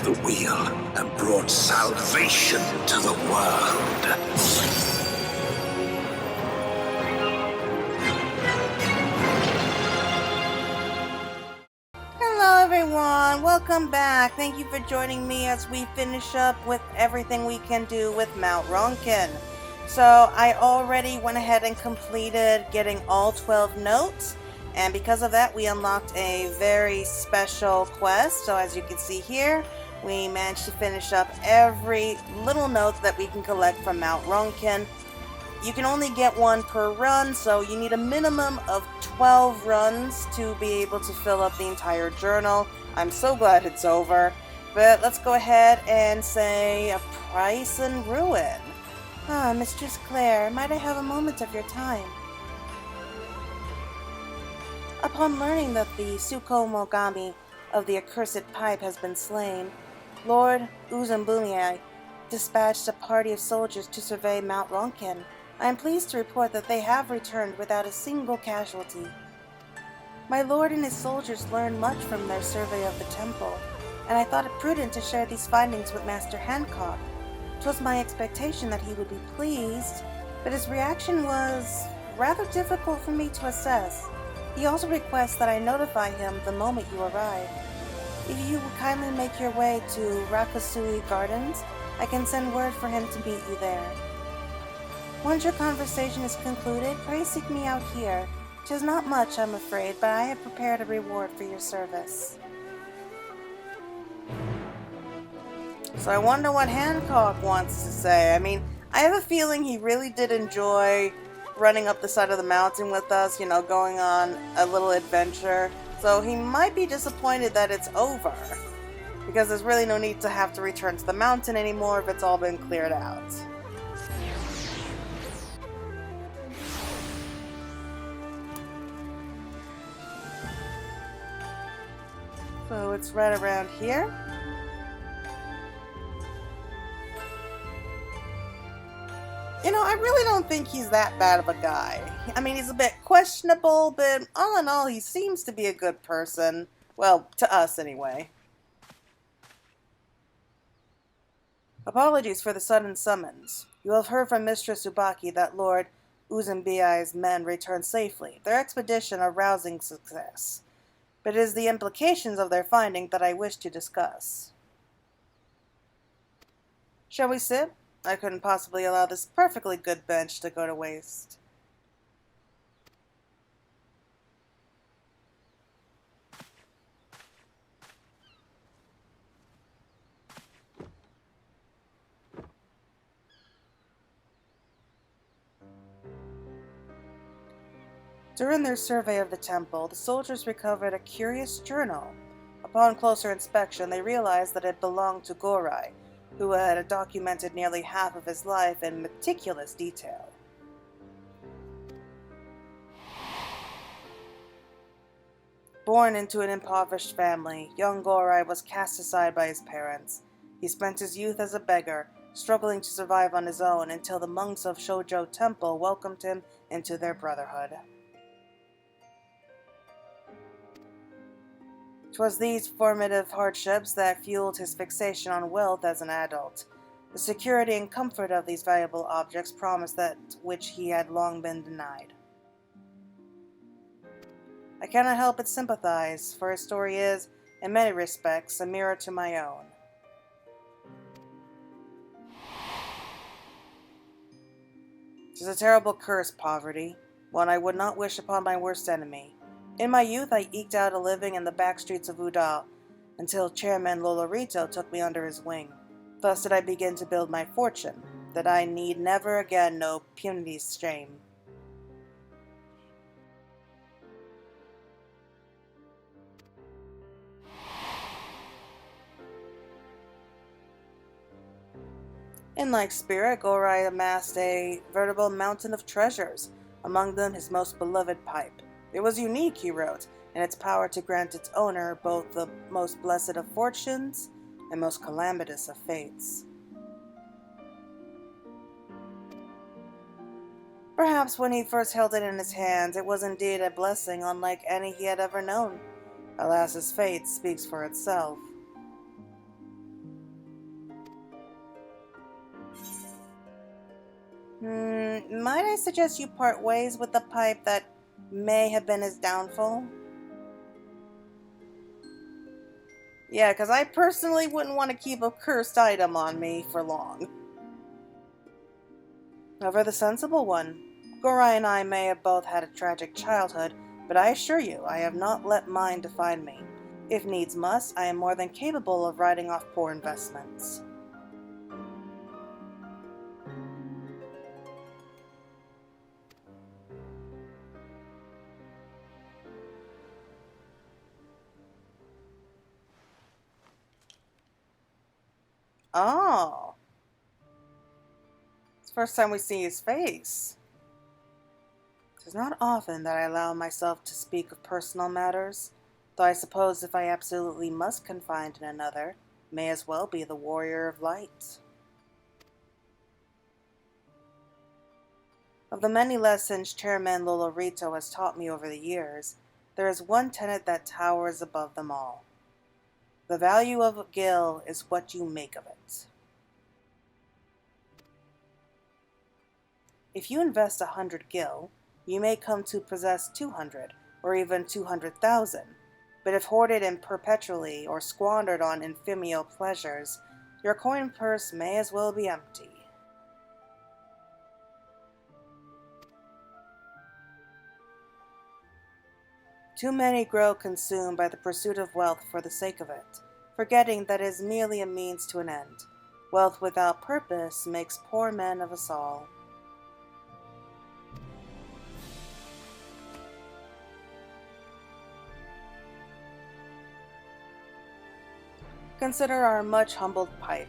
the wheel and brought salvation to the world. Hello everyone, welcome back. Thank you for joining me as we finish up with everything we can do with Mount Rokkon. So I already went ahead and completed getting all 12 notes, and because of that we unlocked a very special quest. So as you can see here, we managed to finish up every little note that we can collect from Mount Rokkon. You can only get one per run, so you need a minimum of 12 runs to be able to fill up the entire journal. I'm so glad it's over. But let's go ahead and say a price and ruin. Mistress Claire, might I have a moment of your time? Upon learning that the Tsukomogami of the accursed pipe has been slain, Lord Uzumbumiai dispatched a party of soldiers to survey Mount Rokkon. I am pleased to report that they have returned without a single casualty. My lord and his soldiers learned much from their survey of the temple, and I thought it prudent to share these findings with Master Hancock. 'Twas my expectation that he would be pleased, but his reaction was rather difficult for me to assess. He also requests that I notify him the moment you arrive. If you would kindly make your way to Rakasui Gardens, I can send word for him to meet you there. Once your conversation is concluded, pray seek me out here. 'Tis not much, I'm afraid, but I have prepared a reward for your service. So I wonder what Hancock wants to say. I mean, I have a feeling he really did enjoy running up the side of the mountain with us, going on a little adventure. So he might be disappointed that it's over, because there's really no need to have to return to the mountain anymore if it's all been cleared out. So it's right around here. I really don't think he's that bad of a guy. I mean, he's a bit questionable, but all in all, he seems to be a good person. Well, to us anyway. Apologies for the sudden summons. You have heard from Mistress Tsubaki that Lord Uzumbiai's men returned safely, their expedition a rousing success. But it is the implications of their finding that I wish to discuss. Shall we sit? I couldn't possibly allow this perfectly good bench to go to waste. During their survey of the temple, the soldiers recovered a curious journal. Upon closer inspection, they realized that it belonged to Gorai, who had documented nearly half of his life in meticulous detail. Born into an impoverished family, young Gorai was cast aside by his parents. He spent his youth as a beggar, struggling to survive on his own until the monks of Shoujo Temple welcomed him into their brotherhood. 'Twas these formative hardships that fueled his fixation on wealth as an adult. The security and comfort of these valuable objects promised that which he had long been denied. I cannot help but sympathize, for his story is, in many respects, a mirror to my own. It is a terrible curse, poverty, one I would not wish upon my worst enemy. In my youth, I eked out a living in the back streets of Udall, until Chairman Lolorito took me under his wing. Thus did I begin to build my fortune, that I need never again know punity's shame. In like spirit, Gorai amassed a veritable mountain of treasures, among them his most beloved pipe. It was unique, he wrote, in its power to grant its owner both the most blessed of fortunes and most calamitous of fates. Perhaps when he first held it in his hands, it was indeed a blessing unlike any he had ever known. Alas, his fate speaks for itself. Might I suggest you part ways with the pipe that may have been his downfall? Yeah, because I personally wouldn't want to keep a cursed item on me for long. Never the sensible one. Gorai and I may have both had a tragic childhood, but I assure you, I have not let mine define me. If needs must, I am more than capable of writing off poor investments. Oh, it's the first time we see his face. It's not often that I allow myself to speak of personal matters, though I suppose if I absolutely must confide in another, may as well be the warrior of light. Of the many lessons Chairman Lolorito has taught me over the years, there is one tenet that towers above them all. The value of a gil is what you make of it. If you invest 100 gil, you may come to possess 200, or even 200,000. But if hoarded in perpetually or squandered on ephemeral pleasures, your coin purse may as well be empty. Too many grow consumed by the pursuit of wealth for the sake of it, forgetting that it is merely a means to an end. Wealth without purpose makes poor men of us all. Consider our much humbled pipe.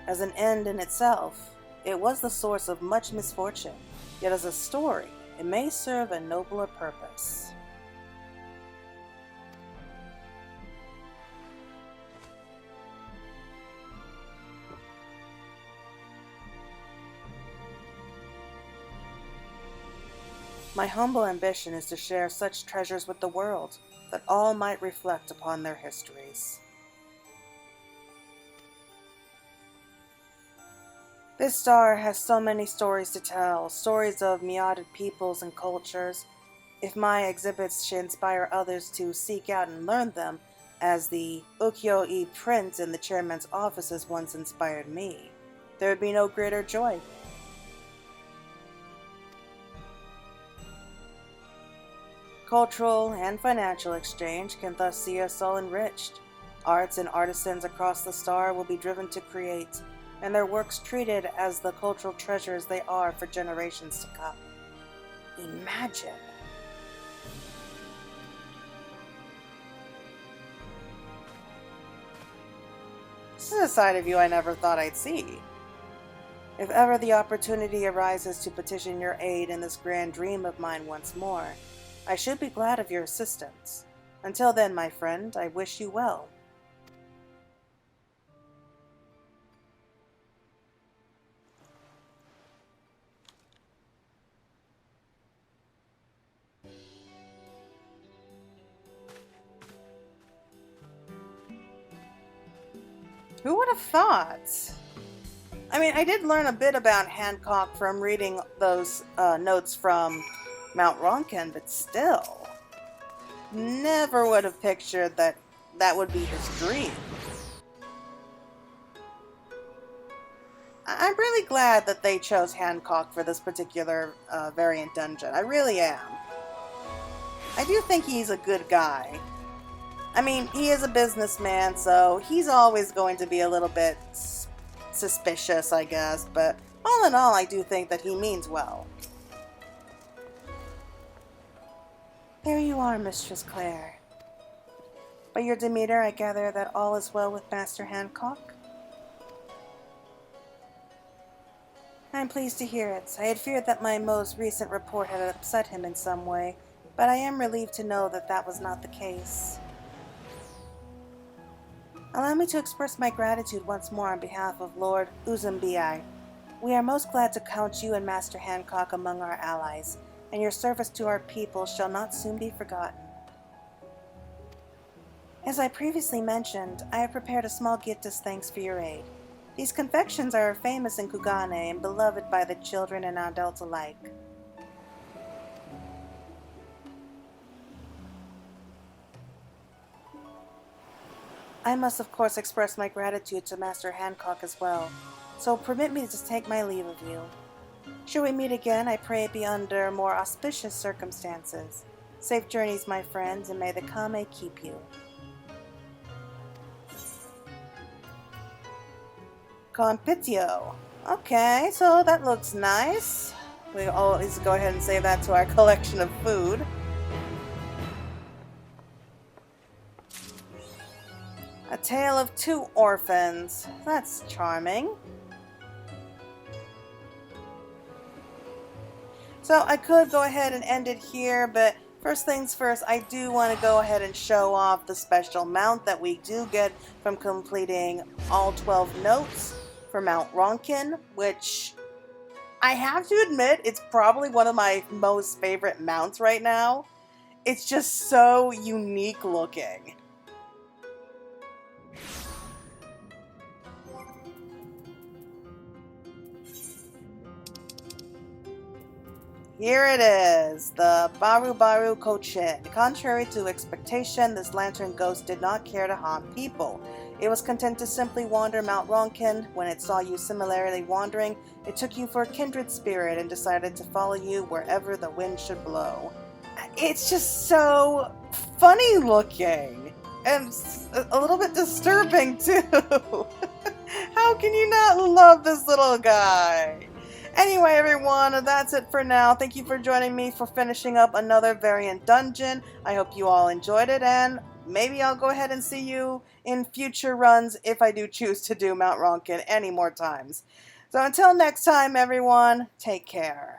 As an end in itself, it was the source of much misfortune, yet as a story, it may serve a nobler purpose. My humble ambition is to share such treasures with the world, that all might reflect upon their histories. This star has so many stories to tell, stories of myriad peoples and cultures. If my exhibits should inspire others to seek out and learn them, as the ukiyo-e print in the chairman's offices once inspired me, there would be no greater joy. Cultural and financial exchange can thus see us all enriched. Arts and artisans across the star will be driven to create, and their works treated as the cultural treasures they are for generations to come. Imagine. This is a side of you I never thought I'd see. If ever the opportunity arises to petition your aid in this grand dream of mine once more, I should be glad of your assistance. Until then, my friend, I wish you well. Who would have thought? I mean, I did learn a bit about Hancock from reading those notes from Mount Rokkon, but still, never would have pictured that that would be his dream. I'm really glad that they chose Hancock for this particular variant dungeon. I really am. I do think he's a good guy. I mean, he is a businessman, so he's always going to be a little bit suspicious, I guess, but all in all, I do think that he means well. There you are, Mistress Claire. By your demeanor, I gather that all is well with Master Hancock? I'm pleased to hear it. I had feared that my most recent report had upset him in some way, but I am relieved to know that that was not the case. Allow me to express my gratitude once more on behalf of Lord Uzumbi. We are most glad to count you and Master Hancock among our allies, and your service to our people shall not soon be forgotten. As I previously mentioned, I have prepared a small gift as thanks for your aid. These confections are famous in Kugane and beloved by the children and adults alike. I must of course express my gratitude to Master Hancock as well, so permit me to take my leave of you. Should we meet again, I pray it be under more auspicious circumstances. Safe journeys, my friends, and may the Kame keep you. Compitio. Okay, so that looks nice. We always go ahead and save that to our collection of food. A tale of two orphans. That's charming. So I could go ahead and end it here, but first things first, I do want to go ahead and show off the special mount that we do get from completing all 12 notes for Mount Rokkon, which I have to admit, it's probably one of my most favorite mounts right now. It's just so unique looking. Here it is, the Baru Baru Kochin. Contrary to expectation, this lantern ghost did not care to haunt people. It was content to simply wander Mount Rokkon. When it saw you similarly wandering, it took you for a kindred spirit and decided to follow you wherever the wind should blow. It's just so funny looking and a little bit disturbing too. How can you not love this little guy? Anyway, everyone, that's it for now. Thank you for joining me for finishing up another Variant dungeon. I hope you all enjoyed it, and maybe I'll go ahead and see you in future runs if I do choose to do Mount Rokkon any more times. So until next time, everyone, take care.